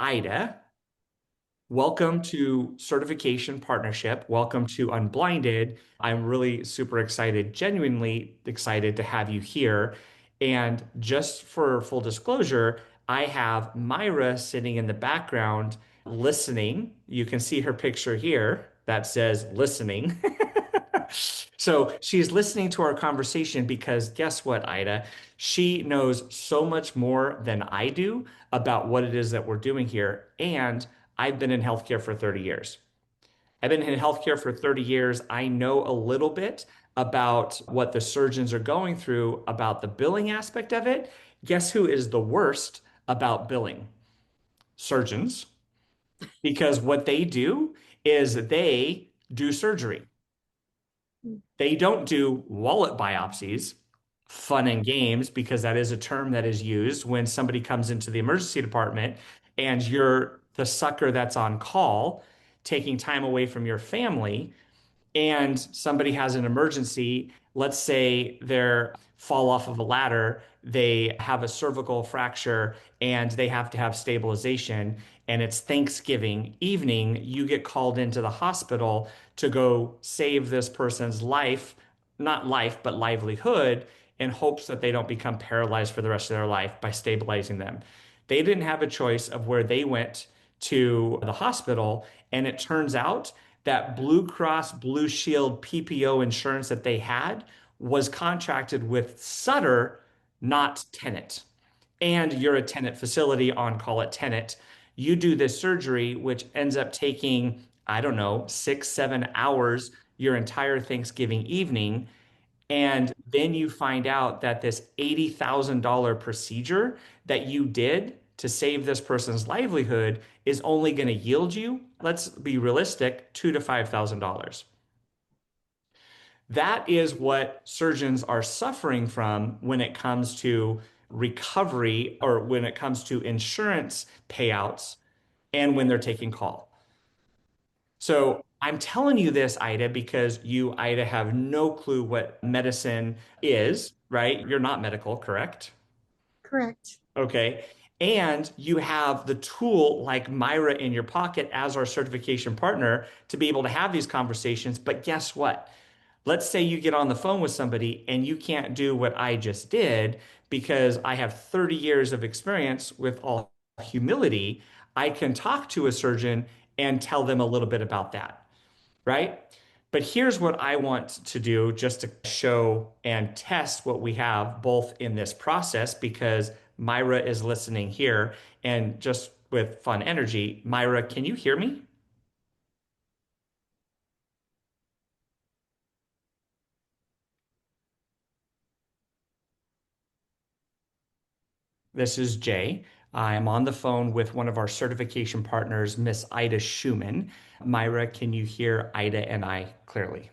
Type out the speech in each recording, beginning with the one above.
Ida, welcome to Certification Partnership. Welcome to Unblinded. I'm really super excited, genuinely excited to have you here. And just for full disclosure, I have Myra sitting in the background listening. You can see her picture here that says listening. So she's listening to our conversation because guess what, Ida? She knows so much more than I do about what it is that we're doing here. And I've been in healthcare for 30 years. I've been in healthcare for 30 years. I know a little bit about what the surgeons are going through about the billing aspect of it. Guess who is the worst about billing? Surgeons, because what they do is they do surgery. They don't do wallet biopsies, fun and games, because that is a term that is used when somebody comes into the emergency department and you're the sucker that's on call, taking time away from your family and somebody has an emergency, let's say they fall off of a ladder, they have a cervical fracture and they have to have stabilization, and it's Thanksgiving evening, you get called into the hospital to go save this person's life, not life, but livelihood, in hopes that they don't become paralyzed for the rest of their life by stabilizing them. They didn't have a choice of where they went to the hospital, and it turns out that Blue Cross Blue Shield PPO insurance that they had was contracted with Sutter, not Tenet. And you're a Tenet facility on call at Tenet. You do this surgery, which ends up taking, I don't know, 6, 7 hours your entire Thanksgiving evening. And then you find out that this $80,000 procedure that you did to save this person's livelihood is only going to yield you, let's be realistic, $2,000 to $5,000. That is what surgeons are suffering from when it comes to recovery or when it comes to insurance payouts and when they're taking call. So I'm telling you this, Ida, because you, Ida, have no clue what medicine is, right? You're not medical, correct? Correct. Okay. And you have the tool like Myra in your pocket as our certification partner to be able to have these conversations. But guess what? Let's say you get on the phone with somebody and you can't do what I just did because I have 30 years of experience with all humility. I can talk to a surgeon and tell them a little bit about that, right? But here's what I want to do just to show and test what we have both in this process because Myra is listening here and just with fun energy. Myra, can you hear me? This is Jay. I'm on the phone with one of our certification partners, Miss Ida Schumann. Myra, can you hear Ida and I clearly?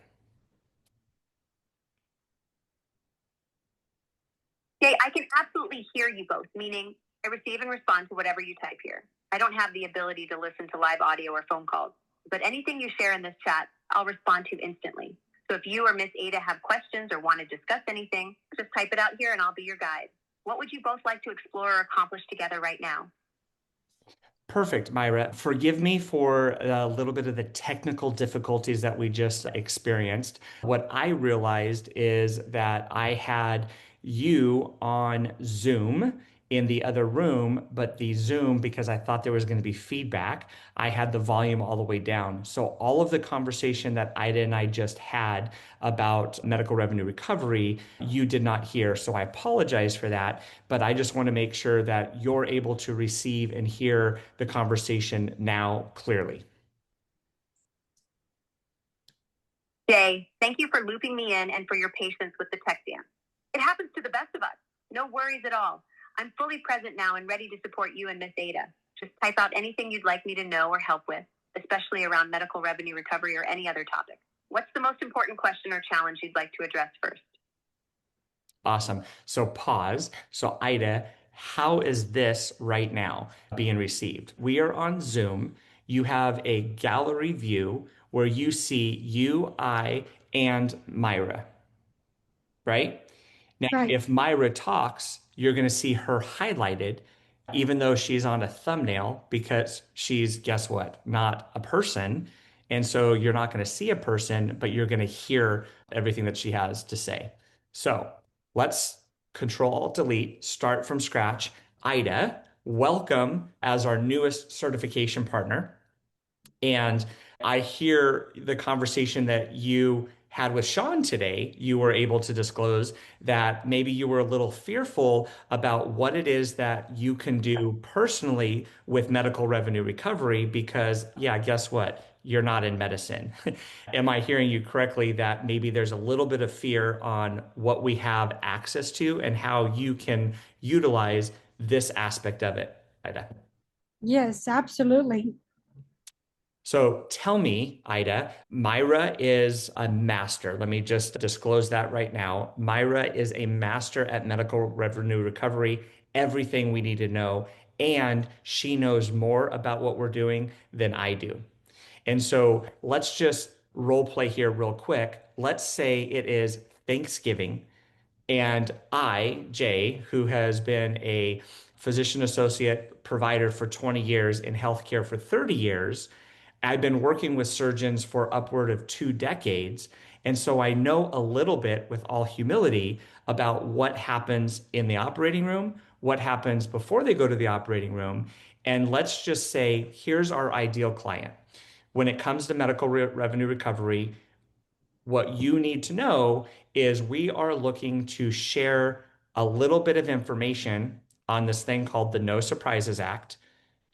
Okay, I can absolutely hear you both, meaning I receive and respond to whatever you type here. I don't have the ability to listen to live audio or phone calls, but anything you share in this chat, I'll respond to instantly. So if you or Miss Ada have questions or want to discuss anything, just type it out here and I'll be your guide. What would you both like to explore or accomplish together right now? Perfect, Myra. Forgive me for a little bit of the technical difficulties that we just experienced. What I realized is that I had you on Zoom in the other room, but the Zoom, because I thought there was going to be feedback, I had the volume all the way down. So all of the conversation that Ida and I just had about medical revenue recovery, you did not hear. So I apologize for that, but I just want to make sure that you're able to receive and hear the conversation now clearly. Jay, thank you for looping me in and for your patience with the tech dance. It happens to the best of us. No worries at all. I'm fully present now and ready to support you and Miss Ada. Just type out anything you'd like me to know or help with, especially around medical revenue recovery or any other topic. What's the most important question or challenge you'd like to address first? Awesome. So pause. So Ida, how is this right now being received? We are on Zoom. You have a gallery view where you see you, I, and Myra, right? Now, Right. if Myra talks, you're going to see her highlighted. even though she's on a thumbnail, because she's, guess what, not a person. And so you're not going to see a person, but you're going to hear everything that she has to say. So let's Control Alt Delete, start from scratch. Ida, welcome as our newest certification partner. And I hear the conversation that you had with Sean today. You were able to disclose that maybe you were a little fearful about what it is that you can do personally with medical revenue recovery because, yeah, guess what? You're not in medicine. Am I hearing you correctly that maybe there's a little bit of fear on what we have access to and how you can utilize this aspect of it, Ida? Yes, absolutely. So tell me, Ida, Myra is a master. Let me just disclose that right now. Myra is a master at medical revenue recovery, everything we need to know, and she knows more about what we're doing than I do. And so let's just role play here real quick. Let's say it is Thanksgiving and I, Jay, who has been a physician associate provider for 20 years in healthcare for 30 years, I've been working with surgeons for upward of 2 decades. And so I know a little bit, with all humility, about what happens in the operating room, what happens before they go to the operating room. And let's just say, here's our ideal client. When it comes to medical revenue recovery, what you need to know is we are looking to share a little bit of information on this thing called the No Surprises Act.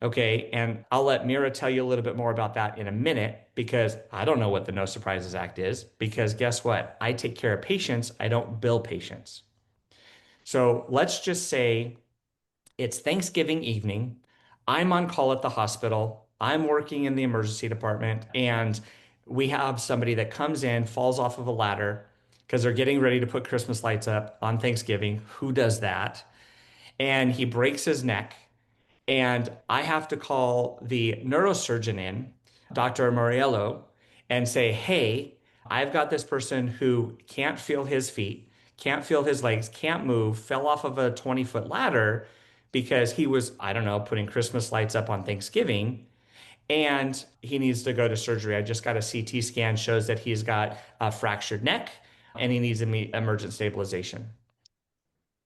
Okay. And I'll let Mira tell you a little bit more about that in a minute because I don't know what the No Surprises Act is. Because guess what? I take care of patients, I don't bill patients. So let's just say it's Thanksgiving evening. I'm on call at the hospital. I'm working in the emergency department, and we have somebody that comes in, falls off of a ladder because they're getting ready to put Christmas lights up on Thanksgiving. Who does that? And he breaks his neck. And I have to call the neurosurgeon in, Dr. Moriello, and say, hey, I've got this person who can't feel his feet, can't feel his legs, can't move, fell off of a 20-foot ladder because he was, I don't know, putting Christmas lights up on Thanksgiving. And he needs to go to surgery. I just got a CT scan, shows that he's got a fractured neck and he needs emergent stabilization.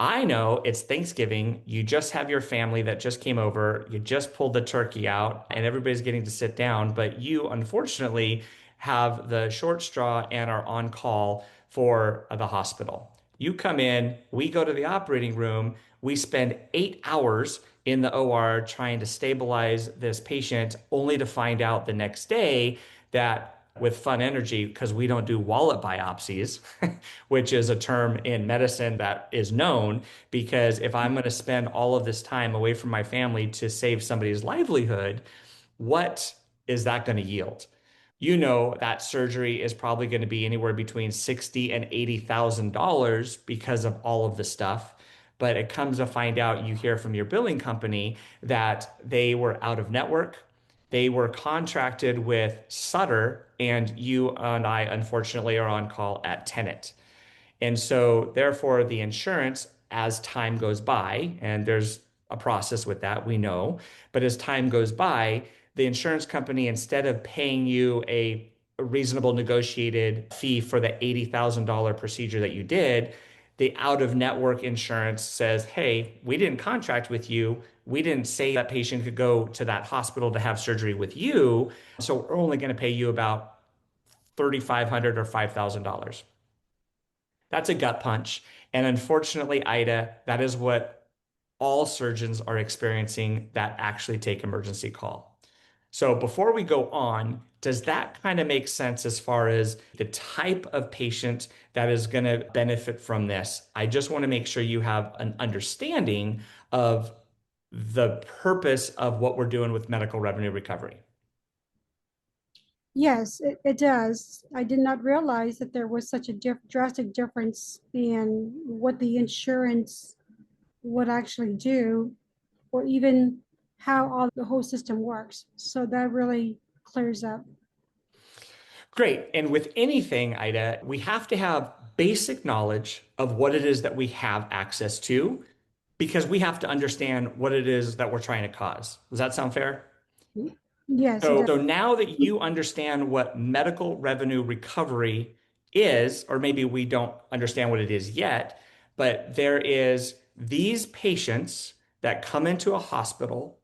I know it's Thanksgiving. You just have your family that just came over. You just pulled the turkey out and everybody's getting to sit down. But you, unfortunately, have the short straw and are on call for the hospital. You come in, we go to the operating room. We spend 8 hours in the OR trying to stabilize this patient, only to find out the next day that with fun energy, because we don't do wallet biopsies, which is a term in medicine that is known. Because if I'm going to spend all of this time away from my family to save somebody's livelihood, what is that going to yield? You know that surgery is probably going to be anywhere between 60 and $80,000 because of all of the stuff. But it comes to find out, you hear from your billing company that they were out of network. They were contracted with Sutter, and you and I, unfortunately, are on call at Tenet. And so, therefore, the insurance, as time goes by, and there's a process with that, we know, but as time goes by, the insurance company, instead of paying you a reasonable negotiated fee for the $80,000 procedure that you did, the out of network insurance says, hey, we didn't contract with you. We didn't say that patient could go to that hospital to have surgery with you. So we're only going to pay you about $3,500 or $5,000. That's a gut punch. And unfortunately, Ida, that is what all surgeons are experiencing that actually take emergency call. So before we go on, does that kind of make sense as far as the type of patient that is going to benefit from this? I just want to make sure you have an understanding of the purpose of what we're doing with medical revenue recovery. Yes, it does. I did not realize that there was such a drastic difference in what the insurance would actually do, or even how all the whole system works. So that really clears up. Great. And with anything, Ida, we have to have basic knowledge of what it is that we have access to because we have to understand what it is that we're trying to cause. Does that sound fair? Yes, it So, does. so now that you understand what medical revenue recovery is, or maybe we don't understand what it is yet, but there is these patients that come into a hospital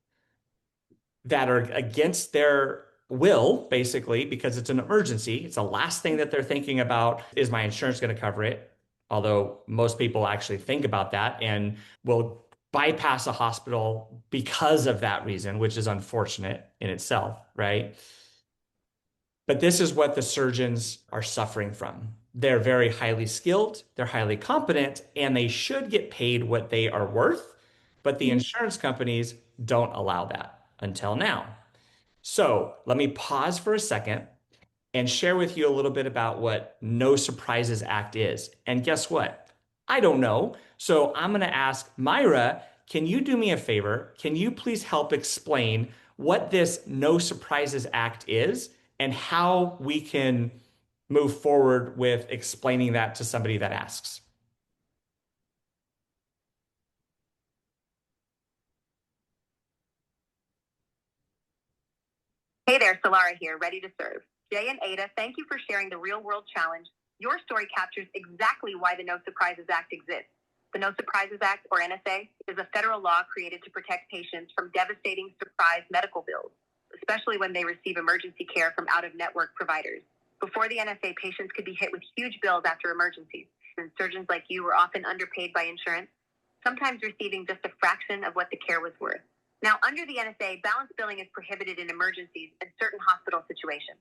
that are against their will, basically, because it's an emergency. It's the last thing that they're thinking about is my insurance going to cover it? Although most people actually think about that and will bypass a hospital because of that reason, which is unfortunate in itself, right? But this is what the surgeons are suffering from. They're very highly skilled, they're highly competent, and they should get paid what they are worth. But the Mhm. insurance companies don't allow that until now. So let me pause for a second and share with you a little bit about what No Surprises Act is. And guess what? I don't know. So I'm going to ask Myra, can you do me a favor? Can you please help explain what this No Surprises Act is and how we can move forward with explaining that to somebody that asks? Hey there, Solara here, ready to serve. Jay and Ada, thank you for sharing the real world challenge. Your story captures exactly why the No Surprises Act exists. The No Surprises Act, or NSA, is a federal law created to protect patients from devastating surprise medical bills, especially when they receive emergency care from out of network providers. Before the NSA, patients could be hit with huge bills after emergencies, and surgeons like you were often underpaid by insurance, sometimes receiving just a fraction of what the care was worth. Now, under the NSA, balance billing is prohibited in emergencies and certain hospital situations.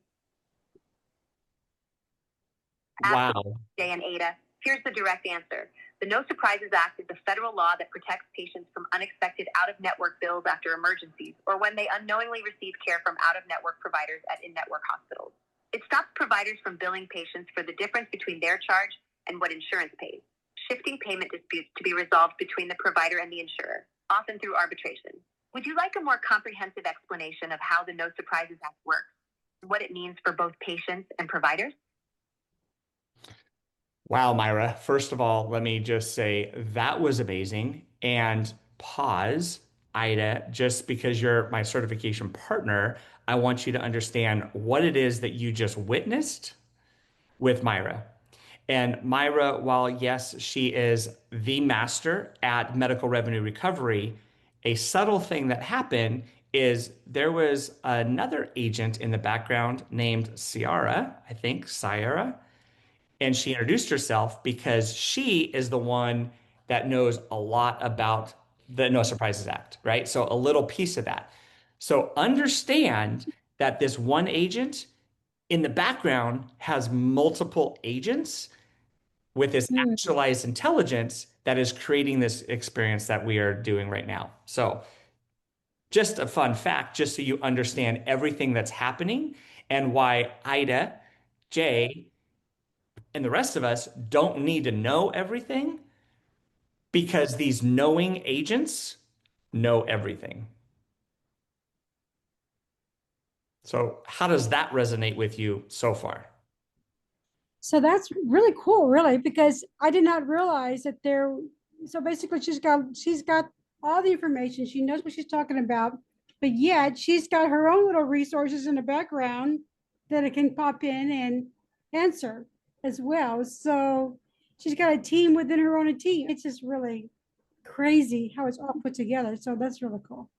Absolutely, Wow. Jay and Ada. Here's the direct answer. The No Surprises Act is a federal law that protects patients from unexpected out-of-network bills after emergencies or when they unknowingly receive care from out-of-network providers at in-network hospitals. It stops providers from billing patients for the difference between their charge and what insurance pays, shifting payment disputes to be resolved between the provider and the insurer, often through arbitration. Would you like a more comprehensive explanation of how the No Surprises Act works, what it means for both patients and providers? Wow, Myra. First of all, let me just say that was amazing. And pause, Ida, just because you're my certification partner, I want you to understand what it is that you just witnessed with Myra. And Myra, while yes, she is the master at medical revenue recovery, a subtle thing that happened is there was another agent in the background named Ciara, I think, Ciara, and she introduced herself because she is the one that knows a lot about the No Surprises Act, right? So a little piece of that. So understand that this one agent in the background has multiple agents with this Mm. actualized intelligence that is creating this experience that we are doing right now. So just a fun fact, just so you understand everything that's happening and why Ida, Jay, and the rest of us don't need to know everything because these knowing agents know everything. So, how does that resonate with you so far? So that's really cool, really, because I did not realize that there. So basically, she's got all the information. She knows what she's talking about, but yet she's got her own little resources in the background that it can pop in and answer as well. So she's got a team within her own team. It's just really crazy how it's all put together. So that's really cool.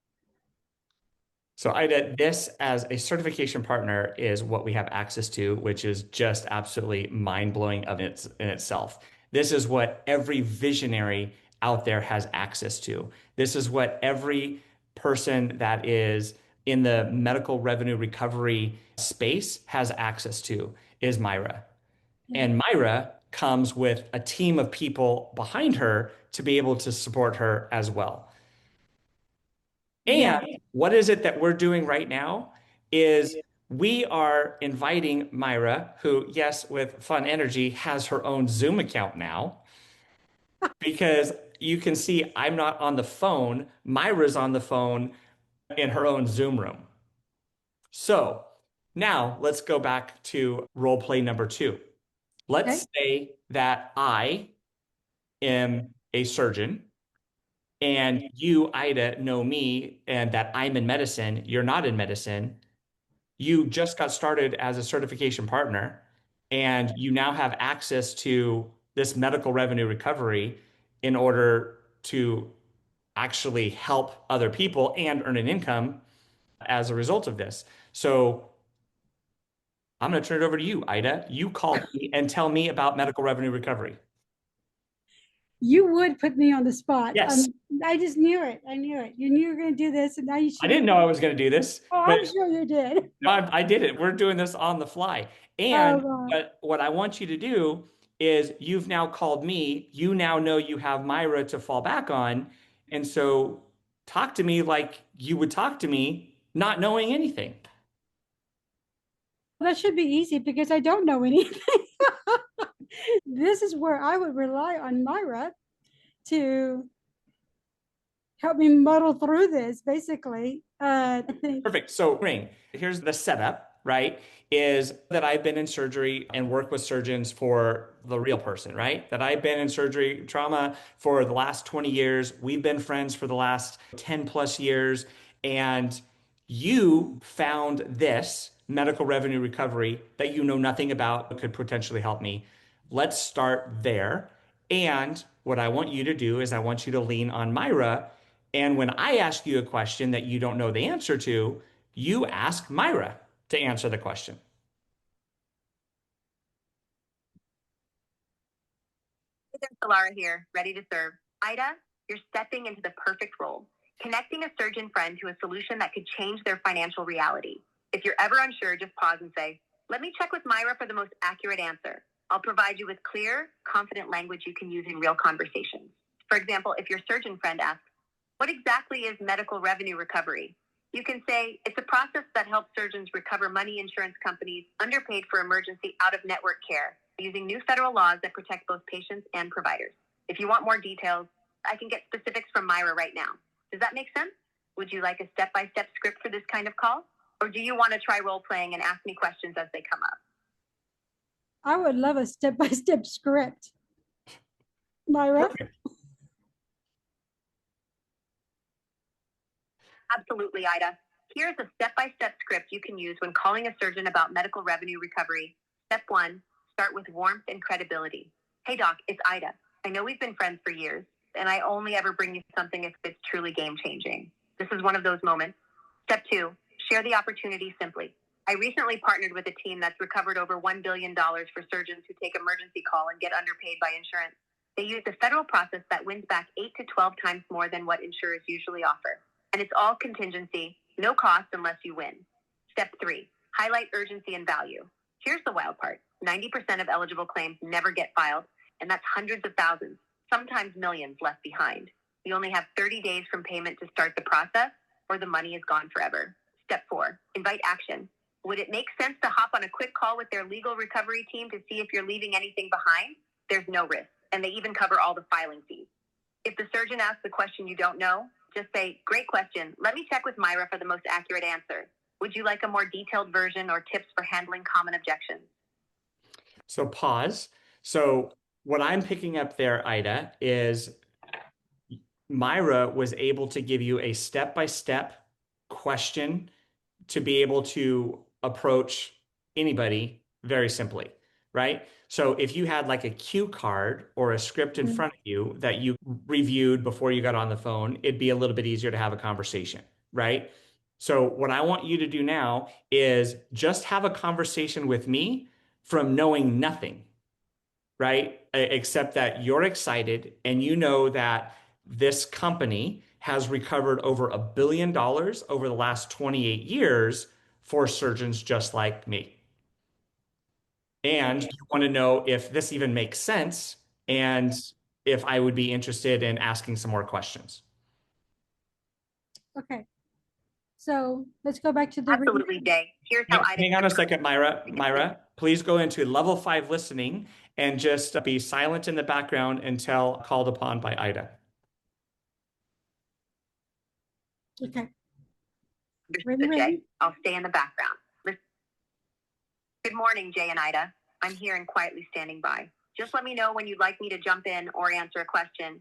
So, Ida, this as a certification partner is what we have access to, which is just absolutely mind-blowing in itself. This is what every visionary out there has access to. This is what every person that is in the medical revenue recovery space has access to is Myra. Yeah. And Myra comes with a team of people behind her to be able to support her as well. And Yeah. what is it that we're doing right now is we are inviting Myra, who, yes, with fun energy, has her own Zoom account now, because you can see I'm not on the phone. Myra's on the phone in her own Zoom room. So now let's go back to role play number two. Okay. Let's say that I am a surgeon and you, Ida, know me and that I'm in medicine, you're not in medicine. You just got started as a certification partner, and you now have access to this medical revenue recovery in order to actually help other people and earn an income as a result of this. So I'm going to turn it over to you, Ida. You call me and tell me about medical revenue recovery. You would put me on the spot. Yes, I just knew it. I knew it. You knew you were going to do this, and now you I should have. didn't know I was going to do this, Oh, but I'm sure you did. no, I did it. We're doing this on the fly. Oh, And God. what I want you to do is you've now called me. You now know you have Myra to fall back on. And so talk to me like you would talk to me, not knowing anything. That should be easy because I don't know anything. This is where I would rely on Myra to help me muddle through this, basically. I think Perfect. So, ring, here's the setup, right? Is that I've been in surgery and work with surgeons for the real person, right? That I've been in surgery trauma for the last 20 years. We've been friends for the last 10 plus years. And you found this medical revenue recovery that you know nothing about but could potentially help me. Let's start there. And what I want you to do is I want you to lean on Myra, and when I ask you a question that you don't know the answer to, you ask Myra to answer the question. Hey there, Solara here, ready to serve. Ida, you're stepping into the perfect role, connecting a surgeon friend to a solution that could change their financial reality. If you're ever unsure, just pause and say, let me check with Myra for the most accurate answer. I'll provide you with clear, confident language you can use in real conversations. For example, if your surgeon friend asks, what exactly is medical revenue recovery? You can say, it's a process that helps surgeons recover money insurance companies underpaid for emergency out-of-network care using new federal laws that protect both patients and providers. If you want more details, I can get specifics from Myra right now. Does that make sense? Would you like a step-by-step script for this kind of call? Or do you want to try role-playing and ask me questions as they come up? I would love a step-by-step script. Myra? Perfect. Absolutely, Ida. Here's a step-by-step script you can use when calling a surgeon about medical revenue recovery. Step 1, start with warmth and credibility. Hey, doc, it's Ida. I know we've been friends for years, and I only ever bring you something if it's truly game-changing. This is one of those moments. Step 2, share the opportunity simply. I recently partnered with a team that's recovered over $1 billion for surgeons who take emergency call and get underpaid by insurance. They use a federal process that wins back 8 to 12 times more than what insurers usually offer. And it's all contingency, no cost unless you win. Step 3, highlight urgency and value. Here's the wild part. 90% of eligible claims never get filed, and that's hundreds of thousands, sometimes millions left behind. You only have 30 days from payment to start the process, or the money is gone forever. Step 4, invite action. Would it make sense to hop on a quick call with their legal recovery team to see if you're leaving anything behind? There's no risk, and they even cover all the filing fees. If the surgeon asks a question you don't know, just say, great question. Let me check with Myra for the most accurate answer. Would you like a more detailed version or tips for handling common objections? So pause. So what I'm picking up there, Ida, is Myra was able to give you a step-by-step question to be able to approach anybody very simply, right? So if you had like a cue card or a script in front of you that you reviewed before you got on the phone, it'd be a little bit easier to have a conversation, right? So what I want you to do now is just have a conversation with me from knowing nothing, right? Except that you're excited and you know that this company has recovered over $1 billion over the last 28 years for surgeons just like me. And you want to know if this even makes sense and if I would be interested in asking some more questions. Okay, so let's go back to the Absolutely, Jay. Here's how I Hang on a second, Myra. Myra, please go into level 5 listening and just be silent in the background until called upon by Ida. Okay. Ready, Jay? I'll stay in the background. Good morning, Jay and Ida. I'm here and quietly standing by. Just let me know when you'd like me to jump in or answer a question.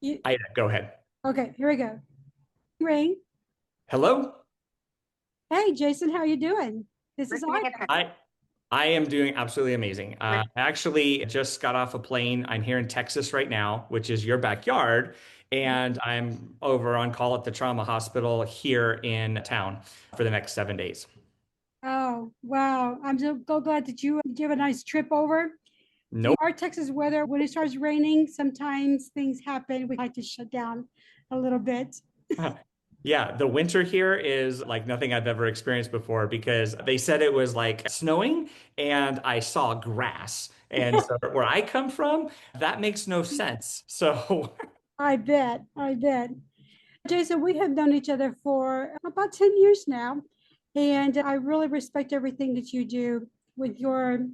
You, Ida, go ahead. okay, here we go. Ring. Hello? Hey, Jason, how you doing? This is Listening Ida. attention. I am doing absolutely amazing. I actually just got off a plane. I'm here in Texas right now, which is your backyard, and I'm over on call at the trauma hospital here in town for the next 7 days. Oh, wow. I'm so glad that you give a nice trip over. In Nope. our Texas weather, when it starts raining, sometimes things happen. We like to shut down a little bit. Yeah, the winter here is like nothing I've ever experienced before because they said it was like snowing and I saw grass. And so where I come from, that makes no sense. So I bet. I bet. Jason, we have known each other for about 10 years now. And I really respect everything that you do with your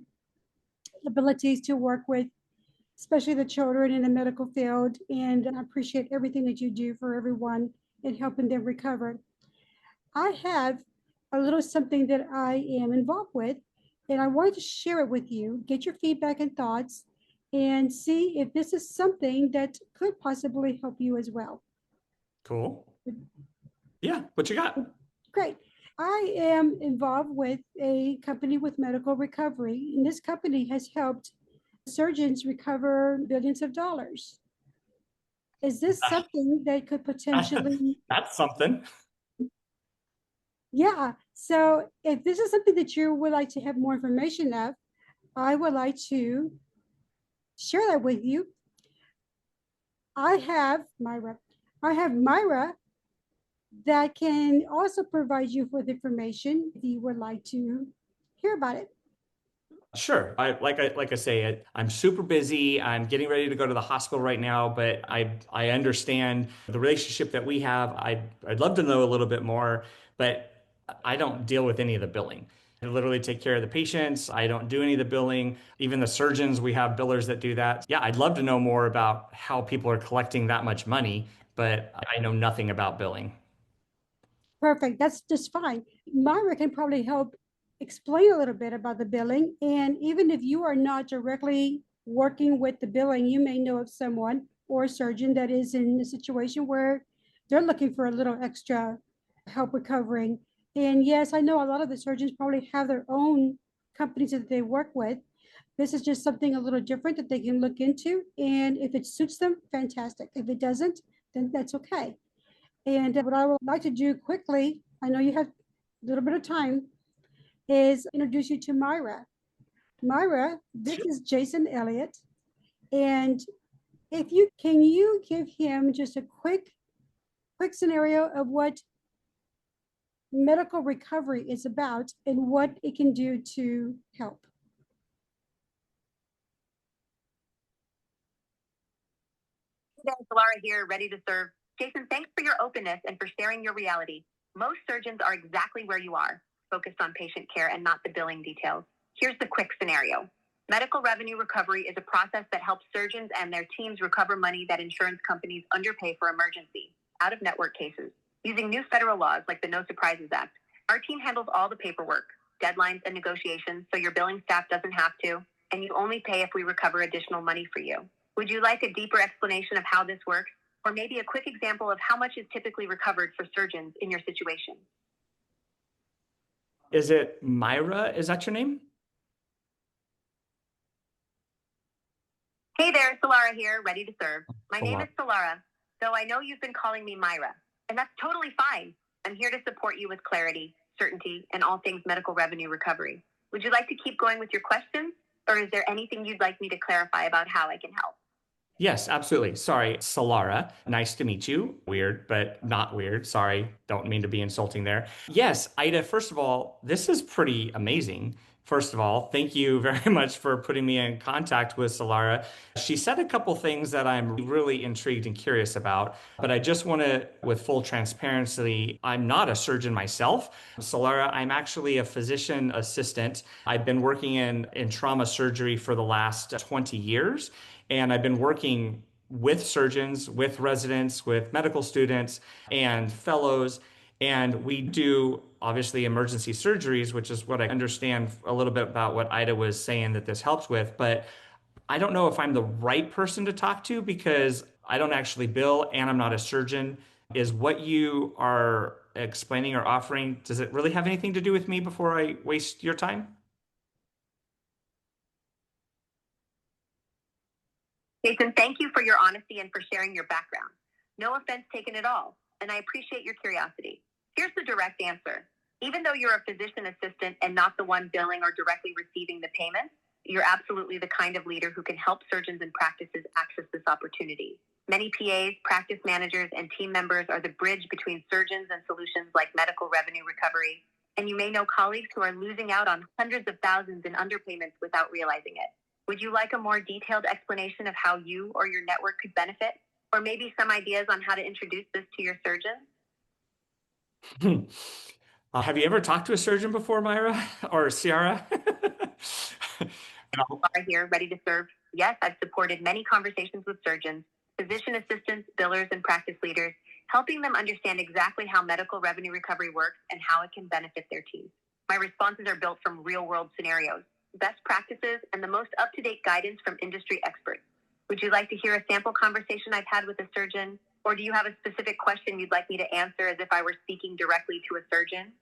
abilities to work with, especially the children in the medical field. And I appreciate everything that you do for everyone in helping them recover. I have a little something that I am involved with, and I wanted to share it with you, get your feedback and thoughts, and see if this is something that could possibly help you as well. cool. Yeah, what you got? Great. I am involved with a company with medical recovery, and this company has helped surgeons recover billions of dollars. Is this something that could potentially, That's something. yeah. So if this is something that you would like to have more information of, I would like to share that with you. I have Myra. I have Myra that can also provide you with information if you would like to hear about it. Sure. I say it. I'm super busy. I'm getting ready to go to the hospital right now, but I understand the relationship that we have. I'd love to know a little bit more, but I don't deal with any of the billing. I literally take care of the patients. I don't do any of the billing. Even the surgeons, we have billers that do that. Yeah, I'd love to know more about how people are collecting that much money, but I know nothing about billing. Perfect. That's just fine. Myra can probably help explain a little bit about the billing. And even if you are not directly working with the billing, you may know of someone or a surgeon that is in a situation where they're looking for a little extra help recovering. And yes, I know a lot of the surgeons probably have their own companies that they work with. This is just something a little different that they can look into. And if it suits them, fantastic. If it doesn't, then that's okay. And what I would like to do quickly, I know you have a little bit of time, is introduce you to Myra. Myra, this is Jason Elliott. And if you can you give him just a quick scenario of what medical recovery is about and what it can do to help. Hey, Laura here, ready to serve. Jason, thanks for your openness and for sharing your reality. Most surgeons are exactly where you are, focused on patient care and not the billing details. Here's the quick scenario. Medical revenue recovery is a process that helps surgeons and their teams recover money that insurance companies underpay for emergency, out of network cases. Using new federal laws like the No Surprises Act, our team handles all the paperwork, deadlines, and negotiations so your billing staff doesn't have to, and you only pay if we recover additional money for you. Would you like a deeper explanation of how this works, or maybe a quick example of how much is typically recovered for surgeons in your situation? Is it Myra? Is that your name? Hey there, Solara here, ready to serve. My name Solara. is Solara, though I know you've been calling me Myra, and that's totally fine. I'm here to support you with clarity, certainty, and all things medical revenue recovery. Would you like to keep going with your questions, or is there anything you'd like me to clarify about how I can help? Yes, absolutely. Sorry, Solara. Nice to meet you. Weird, but not weird. Sorry, don't mean to be insulting there. Yes, Ida, first of all, this is pretty amazing. First of all, thank you very much for putting me in contact with Solara. She said a couple things that I'm really intrigued and curious about, but I just want to, with full transparency, I'm not a surgeon myself. Solara, I'm actually a physician assistant. I've been working in trauma surgery for the last 20 years. And I've been working with surgeons, with residents, with medical students, and fellows. And we do obviously emergency surgeries, which is what I understand a little bit about what Ida was saying that this helps with. But I don't know if I'm the right person to talk to because I don't actually bill and I'm not a surgeon. Is what you are explaining or offering, does it really have anything to do with me before I waste your time? Jason, thank you for your honesty and for sharing your background. No offense taken at all, and I appreciate your curiosity. Here's the direct answer. Even though you're a physician assistant and not the one billing or directly receiving the payment, you're absolutely the kind of leader who can help surgeons and practices access this opportunity. Many PAs, practice managers, and team members are the bridge between surgeons and solutions like medical revenue recovery. And you may know colleagues who are losing out on hundreds of thousands in underpayments without realizing it. Would you like a more detailed explanation of how you or your network could benefit? Or maybe some ideas on how to introduce this to your surgeon? Have you ever talked to a surgeon before, Myra or Ciara? Are here, ready to serve. Yes, I've supported many conversations with surgeons, physician assistants, billers, and practice leaders, helping them understand exactly how medical revenue recovery works and how it can benefit their teams. My responses are built from real world scenarios, best practices, and the most up to date guidance from industry experts. Would you like to hear a sample conversation I've had with a surgeon? Or do you have a specific question you'd like me to answer as if I were speaking directly to a surgeon?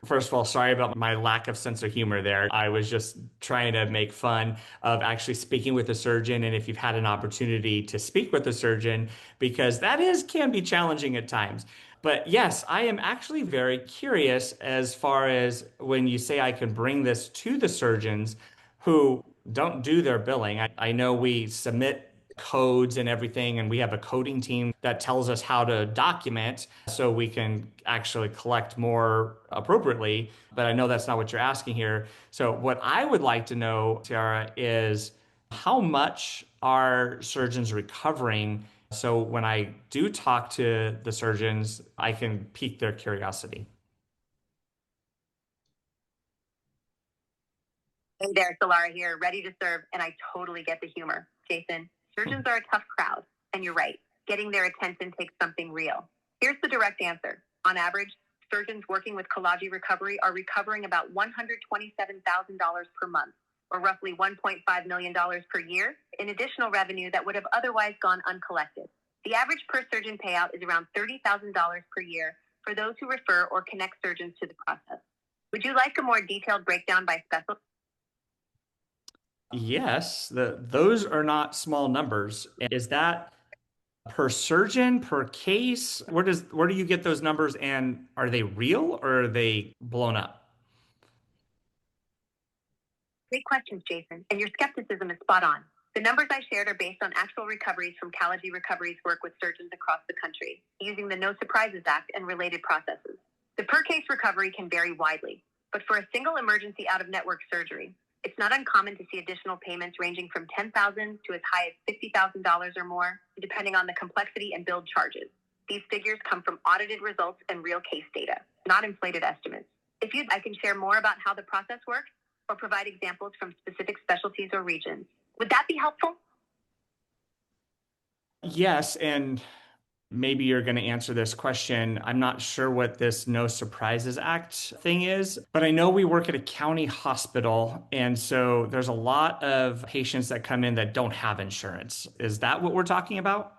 First of all, sorry about my lack of sense of humor there. I was just trying to make fun of actually speaking with a surgeon, and if you've had an opportunity to speak with a surgeon, because that is can be challenging at times. But yes, I am actually very curious as far as when you say I can bring this to the surgeons who don't do their billing. I know we submit codes and everything, and we have a coding team that tells us how to document so we can actually collect more appropriately. But I know that's not what you're asking here. So, what I would like to know, Tiara, is how much are surgeons recovering? So, when I do talk to the surgeons, I can pique their curiosity. Hey there, Solara here, ready to serve, and I totally get the humor. Jason, surgeons are a tough crowd, and you're right. Getting their attention takes something real. Here's the direct answer. On average, surgeons working with Kalaji Recovery are recovering about $127,000 per month, or roughly $1.5 million per year, in additional revenue that would have otherwise gone uncollected. The average per surgeon payout is around $30,000 per year for those who refer or connect surgeons to the process. Would you like a more detailed breakdown by specialty? Yes, those are not small numbers. Is that per surgeon, per case? Where do you get those numbers and are they real or are they blown up? Great questions, Jason, and your skepticism is spot on. The numbers I shared are based on actual recoveries from Kalaji Recovery's work with surgeons across the country, using the No Surprises Act and related processes. The per case recovery can vary widely, but for a single emergency out of network surgery, it's not uncommon to see additional payments ranging from $10,000 to as high as $50,000 or more, depending on the complexity and build charges. These figures come from audited results and real case data, not inflated estimates. If you'd, I can share more about how the process works or provide examples from specific specialties or regions. Would that be helpful? Yes, and maybe you're going to answer this question. I'm not sure what this No Surprises Act thing is, but I know we work at a county hospital, and so there's a lot of patients that come in that don't have insurance. Is that what we're talking about?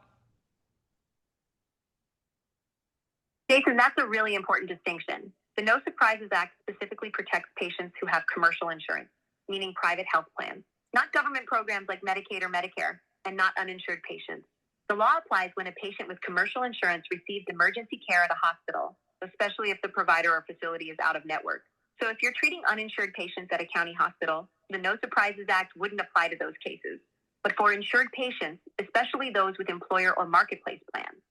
Jason, that's a really important distinction. The No Surprises Act specifically protects patients who have commercial insurance, meaning private health plans, not government programs like Medicaid or Medicare, and not uninsured patients. The law applies when a patient with commercial insurance receives emergency care at a hospital, especially if the provider or facility is out of network. So if you're treating uninsured patients at a county hospital, the No Surprises Act wouldn't apply to those cases. But for insured patients, especially those with employer or marketplace plans,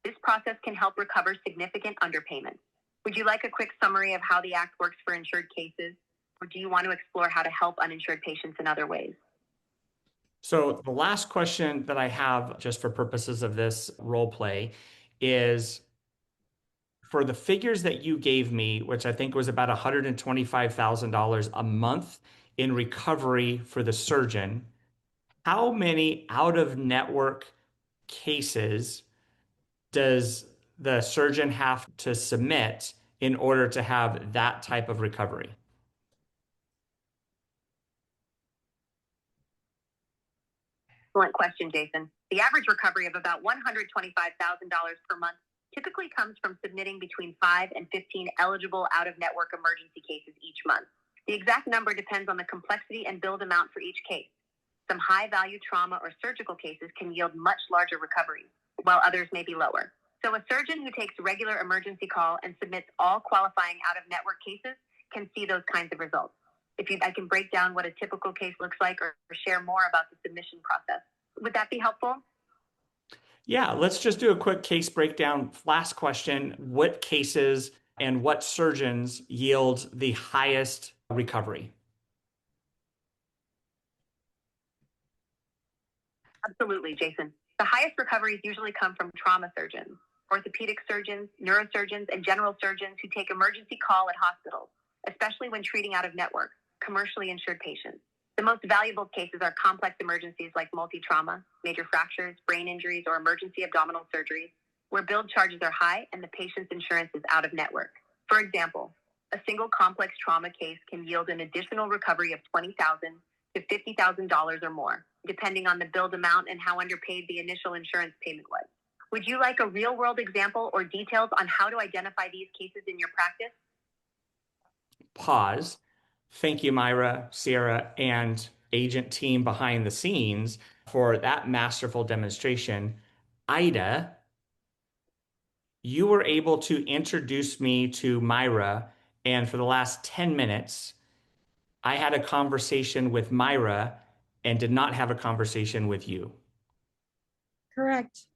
this process can help recover significant underpayments. Would you like a quick summary of how the Act works for insured cases, or do you want to explore how to help uninsured patients in other ways? So the last question that I have, just for purposes of this role play, is for the figures that you gave me, which I think was about $125,000 a month in recovery for the surgeon, how many out of network cases does the surgeon have to submit in order to have that type of recovery? Excellent question, Jason. The average recovery of about $125,000 per month typically comes from submitting between 5 and 15 eligible out of network emergency cases each month. The exact number depends on the complexity and billed amount for each case. Some high value trauma or surgical cases can yield much larger recoveries, while others may be lower. So, a surgeon who takes regular emergency call and submits all qualifying out of network cases can see those kinds of results. I can break down what a typical case looks like or share more about the submission process. Would that be helpful? Yeah, let's just do a quick case breakdown. Last question. What cases and what surgeons yield the highest recovery? Absolutely, Jason. The highest recoveries usually come from trauma surgeons, orthopedic surgeons, neurosurgeons, and general surgeons who take emergency call at hospitals, especially when treating out of network, commercially insured patients. The most valuable cases are complex emergencies like multi-trauma, major fractures, brain injuries, or emergency abdominal surgeries, where billed charges are high and the patient's insurance is out of network. For example, a single complex trauma case can yield an additional recovery of $20,000 to $50,000 or more, depending on the billed amount and how underpaid the initial insurance payment was. Would you like a real-world example or details on how to identify these cases in your practice? Pause. Thank you, Myra, Sierra, and agent team behind the scenes for that masterful demonstration. Ida, you were able to introduce me to Myra, and for the last 10 minutes, I had a conversation with Myra and did not have a conversation with you. Correct.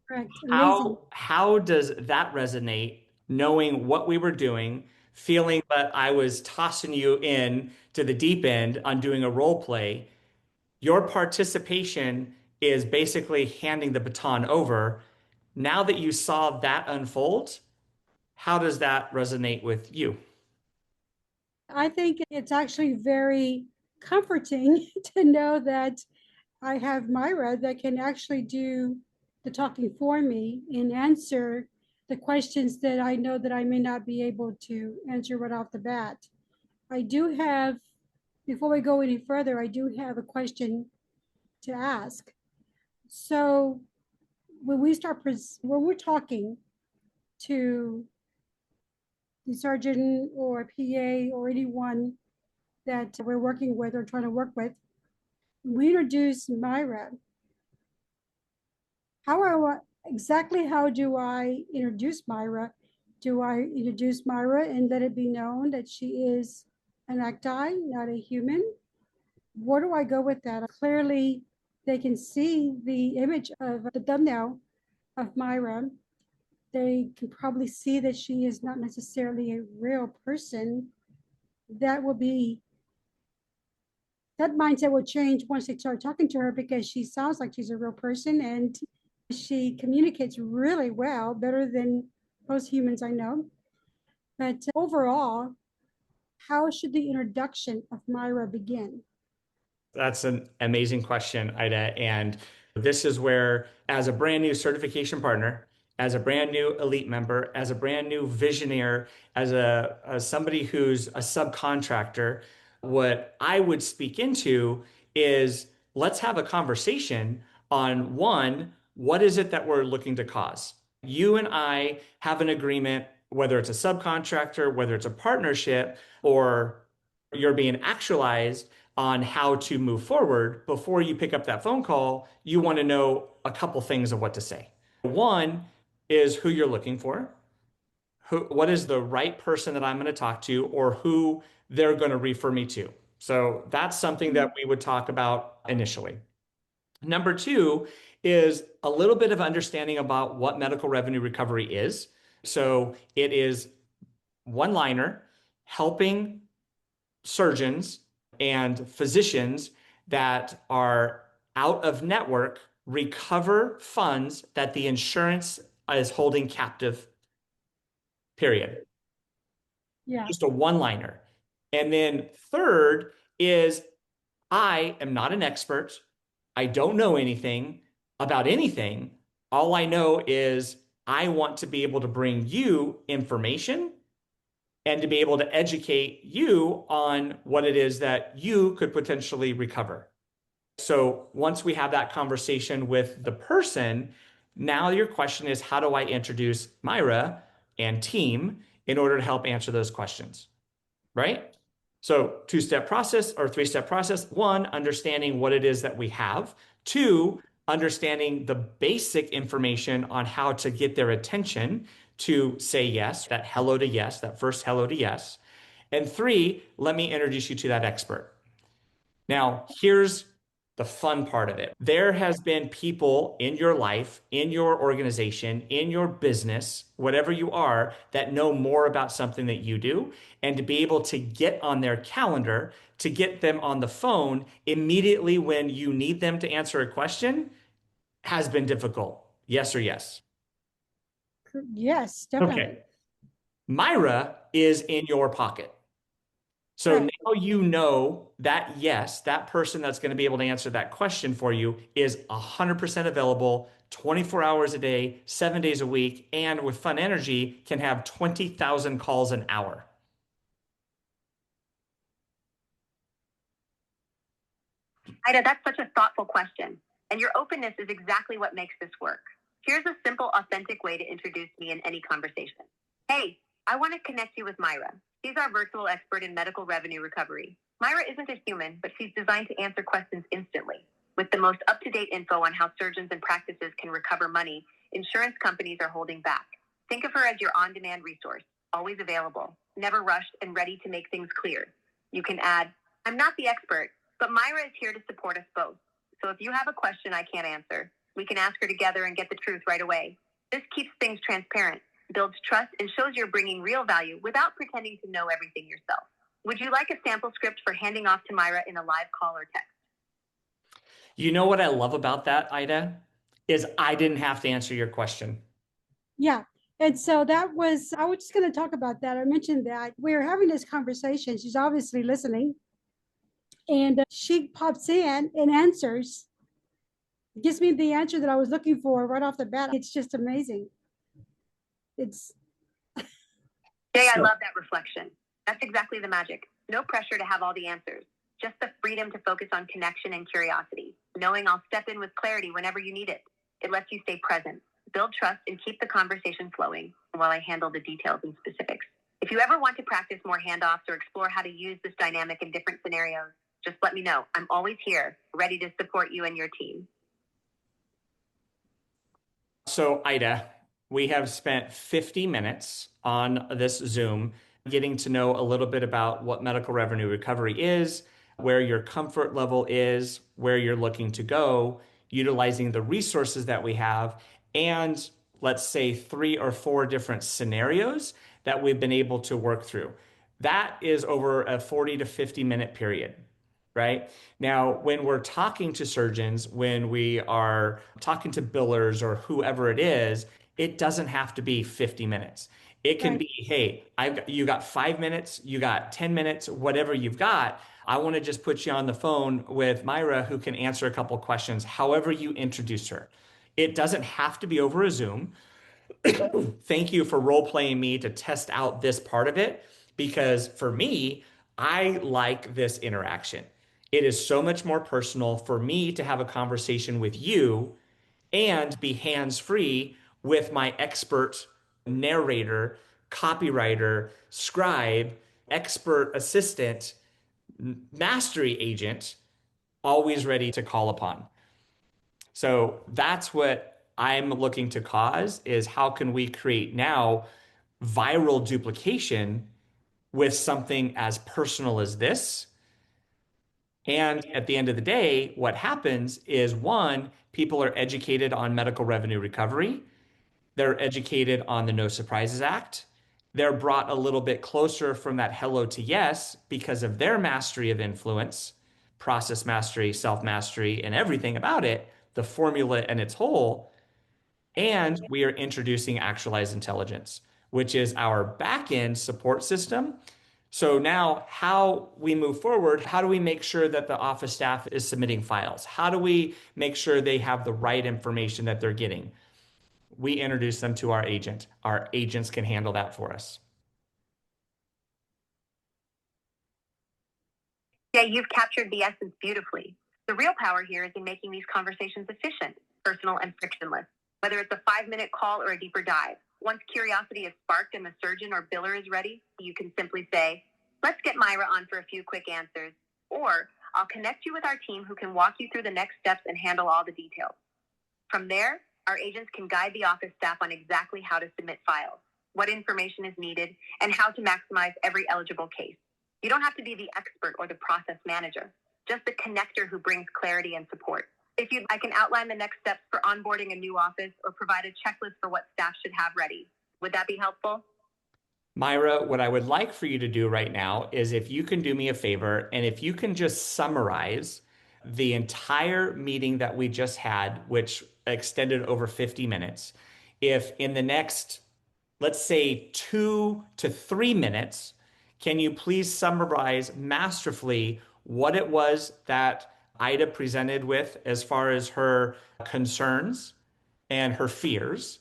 Correct. Amazing. How does that resonate, knowing what we were doing, feeling that I was tossing you in to the deep end on doing a role play? Your participation is basically handing the baton over. Now that you saw that unfold, how does that resonate with you? I think it's actually very comforting to know that I have Myra that can actually do the talking for me and answer the questions that I know that I may not be able to answer right off the bat. I do have, before we go any further, I do have a question to ask. So when we're talking to the surgeon or PA or anyone that we're working with or trying to work with, we introduce Myra. Exactly how do I introduce Myra? Do I introduce Myra and let it be known that she is an acti, not a human? Where do I go with that? Clearly, they can see the image of the thumbnail of Myra. They can probably see that she is not necessarily a real person. That will be that mindset will change once they start talking to her because she sounds like she's a real person and she communicates really well, better than most humans I know. But overall, how should the introduction of Myra begin? That's an amazing question, Ida. And this is where, as a brand new certification partner, as a brand new elite member, as a brand new visionaire, as somebody who's a subcontractor, what I would speak into is let's have a conversation on one, what is it that we're looking to cause? You and I have an agreement, whether it's a subcontractor, whether it's a partnership, or you're being actualized on how to move forward. Before you pick up that phone call, you want to know a couple things of what to say. One is who you're looking for. What is the right person that I'm going to talk to or who they're going to refer me to? So that's something that we would talk about initially. Number two is a little bit of understanding about what medical revenue recovery is. So it is one liner helping surgeons and physicians that are out of network recover funds that the insurance is holding captive, period. Yeah. Just a one liner. And then third is I am not an expert. I don't know anything about anything. All I know is I want to be able to bring you information and to be able to educate you on what it is that you could potentially recover. So once we have that conversation with the person, now your question is, how do I introduce Myra and team in order to help answer those questions? Right? So two-step process or three-step process. One, understanding what it is that we have. Two, understanding the basic information on how to get their attention to say yes, that hello to yes, that first hello to yes. And three, let me introduce you to that expert. Now, here's the fun part of it. There has been people in your life, in your organization, in your business, whatever you are, that know more about something that you do. And to be able to get on their calendar, to get them on the phone immediately when you need them to answer a question has been difficult. Yes or yes? Yes, definitely. Okay. Myra is in your pocket. So Right. now you know that yes, that person that's going to be able to answer that question for you is 100% available 24 hours a day, 7 days a week, and with Fun Energy can have 20,000 calls an hour. Ida, that's such a thoughtful question. And your openness is exactly what makes this work. Here's a simple, authentic way to introduce me in any conversation. Hey, I want to connect you with Myra. She's our virtual expert in medical revenue recovery. Myra isn't a human, but she's designed to answer questions instantly. With the most up-to-date info on how surgeons and practices can recover money, insurance companies are holding back. Think of her as your on-demand resource, always available, never rushed, and ready to make things clear. You can add, I'm not the expert, but Myra is here to support us both. So if you have a question I can't answer, we can ask her together and get the truth right away. This keeps things transparent, builds trust, and shows you're bringing real value without pretending to know everything yourself. Would you like a sample script for handing off to Myra in a live call or text? You know what I love about that, Ida? Is I didn't have to answer your question. Yeah. And so that was, I was just going to talk about that. I mentioned that we were having this conversation. She's obviously listening. And she pops in and answers, gives me the answer that I was looking for right off the bat. It's just amazing. It's Jay, I So, love that reflection. That's exactly the magic. No pressure to have all the answers, just the freedom to focus on connection and curiosity, knowing I'll step in with clarity whenever you need it. It lets you stay present, build trust, and keep the conversation flowing while I handle the details and specifics. If you ever want to practice more handoffs or explore how to use this dynamic in different scenarios, just let me know. I'm always here, ready to support you and your team. so, Ida, we have spent 50 minutes on this Zoom getting to know a little bit about what medical revenue recovery is, where your comfort level is, where you're looking to go, utilizing the resources that we have, and let's say 3 or 4 different scenarios that we've been able to work through. That is over a 40 to 50-minute period. Right? Now, when we're talking to surgeons, when we are talking to billers or whoever it is, it doesn't have to be 50 minutes. It can right. be, hey, you got 5 minutes, you got 10 minutes, whatever you've got. I want to just put you on the phone with Myra, who can answer a couple questions, however you introduce her. It doesn't have to be over a Zoom. Thank you for role playing me to test out this part of it because for me, I like this interaction. It is so much more personal for me to have a conversation with you and be hands free with my expert narrator, copywriter, scribe, expert assistant, mastery agent, always ready to call upon. So that's what I'm looking to cause is how can we create now viral duplication with something as personal as this? And at the end of the day, what happens is one, people are educated on medical revenue recovery. They're educated on the No Surprises Act. They're brought a little bit closer from that hello to yes because of their mastery of influence, process mastery, self mastery, and everything about it, the formula and its whole. And we are introducing actualized intelligence, which is our back end support system. So now, how we move forward, how do we make sure that the office staff is submitting files? How do we make sure they have the right information that they're getting? We introduce them to our agent. Our agents can handle that for us. Yeah, you've captured the essence beautifully. The real power here is in making these conversations efficient, personal, and frictionless. Whether it's a 5-minute call or a deeper dive, once curiosity is sparked and the surgeon or biller is ready, you can simply say, let's get Myra on for a few quick answers, or I'll connect you with our team who can walk you through the next steps and handle all the details. From there, our agents can guide the office staff on exactly how to submit files, what information is needed, and how to maximize every eligible case. You don't have to be the expert or the process manager, just the connector who brings clarity and support. If you'd, I can outline the next steps for onboarding a new office or provide a checklist for what staff should have ready. Would that be helpful? Myra, what I would like for you to do right now is if you can do me a favor and if you can just summarize the entire meeting that we just had, which extended over 50 minutes, if in the next, let's say, 2 to 3 minutes, can you please summarize masterfully what it was that Ida presented with as far as her concerns and her fears?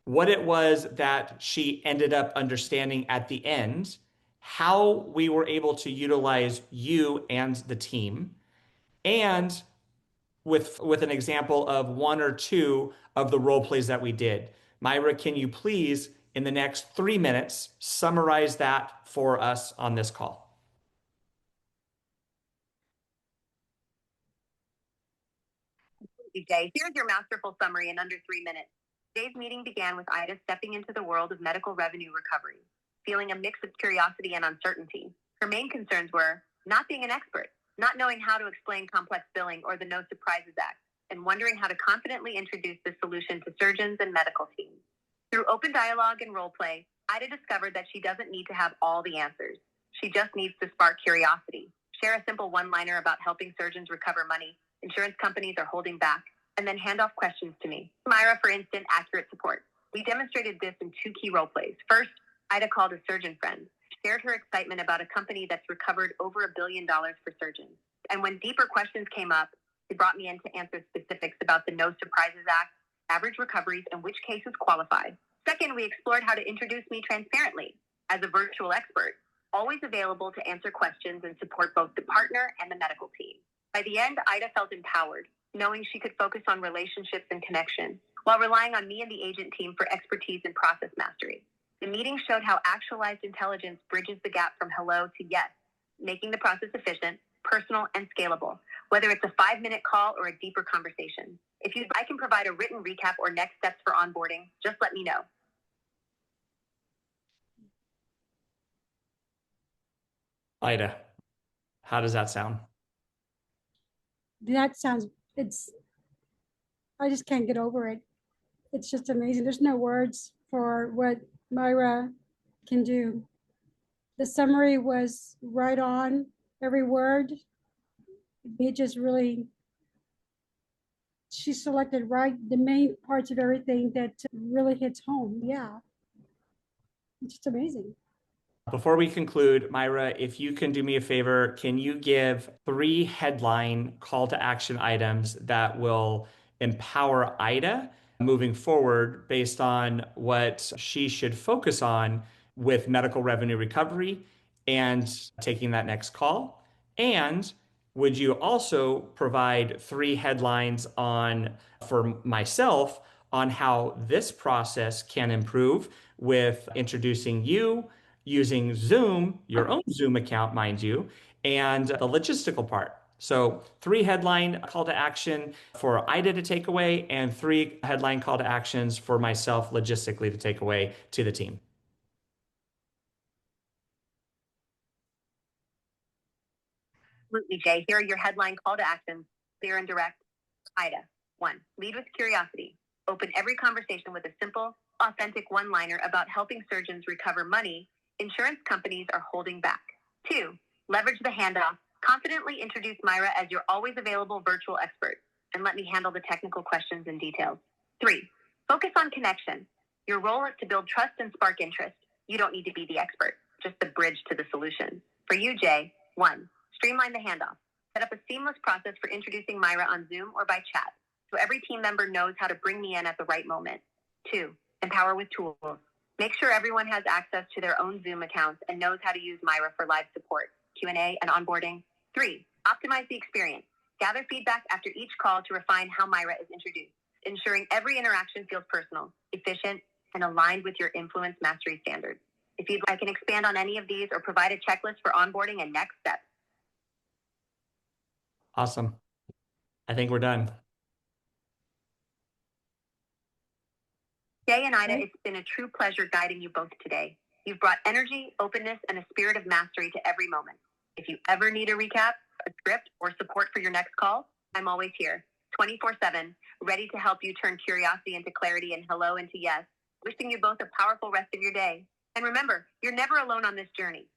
What it was that she ended up understanding at the end, how we were able to utilize you and the team, and with an example of 1 or 2 of the role plays that we did. Myra, can you please, in the next 3 minutes, summarize that for us on this call? Jay, here's your masterful summary in under 3 minutes. Today's meeting began with Ida stepping into the world of medical revenue recovery, feeling a mix of curiosity and uncertainty. Her main concerns were not being an expert, not knowing how to explain complex billing or the No Surprises Act, and wondering how to confidently introduce the solution to surgeons and medical teams. Through open dialogue and role play, Ida discovered that she doesn't need to have all the answers. She just needs to spark curiosity, share a simple one-liner about helping surgeons recover money insurance companies are holding back, and then hand off questions to me. Myra, for instance, accurate support. We demonstrated this in 2 key role plays. First, Ida called a surgeon friend, shared her excitement about a company that's recovered over $1 billion for surgeons. And when deeper questions came up, she brought me in to answer specifics about the No Surprises Act, average recoveries, and which cases qualified. Second, we explored how to introduce me transparently as a virtual expert, always available to answer questions and support both the partner and the medical team. By the end, Ida felt empowered, knowing she could focus on relationships and connection, while relying on me and the agent team for expertise and process mastery. The meeting showed how actualized intelligence bridges the gap from hello to yes, making the process efficient, personal, and scalable, whether it's a 5-minute call or a deeper conversation. If I can provide a written recap or next steps for onboarding, just let me know. Ida, how does that sound? That sounds, I just can't get over it. It's just amazing. There's no words for what Myra can do. The summary was right on, every word. It just really, she selected right the main parts of everything that really hits home. Yeah, it's just amazing. Before we conclude, Myra, if you can do me a favor, can you give 3 headline call to action items that will empower Ida moving forward based on what she should focus on with medical revenue recovery and taking that next call? And would you also provide 3 headlines on for myself on how this process can improve with introducing you, using Zoom, your own Zoom account, mind you, and the logistical part? So 3 headline call to action for Ida to take away and 3 headline call to actions for myself logistically to take away to the team. Absolutely, Jay. Here are your headline call to actions, clear and direct. Ida, 1, lead with curiosity. Open every conversation with a simple, authentic one-liner about helping surgeons recover money insurance companies are holding back. 2, leverage the handoff. Confidently introduce Myra as your always available virtual expert and let me handle the technical questions and details. 3, focus on connection. Your role is to build trust and spark interest. You don't need to be the expert, just the bridge to the solution. For you, Jay, 1, streamline the handoff. Set up a seamless process for introducing Myra on Zoom or by chat, so every team member knows how to bring me in at the right moment. 2, empower with tools. Make sure everyone has access to their own Zoom accounts and knows how to use Myra for live support, Q&A, and onboarding. 3, optimize the experience. Gather feedback after each call to refine how Myra is introduced, ensuring every interaction feels personal, efficient, and aligned with your influence mastery standards. If you'd like, I can expand on any of these or provide a checklist for onboarding and next steps. Awesome. I think we're done. Jay and Ida, Okay. it's been a true pleasure guiding you both today. You've brought energy, openness, and a spirit of mastery to every moment. If you ever need a recap, a script, or support for your next call, I'm always here, 24/7, ready to help you turn curiosity into clarity and hello into yes. Wishing you both a powerful rest of your day. And remember, you're never alone on this journey.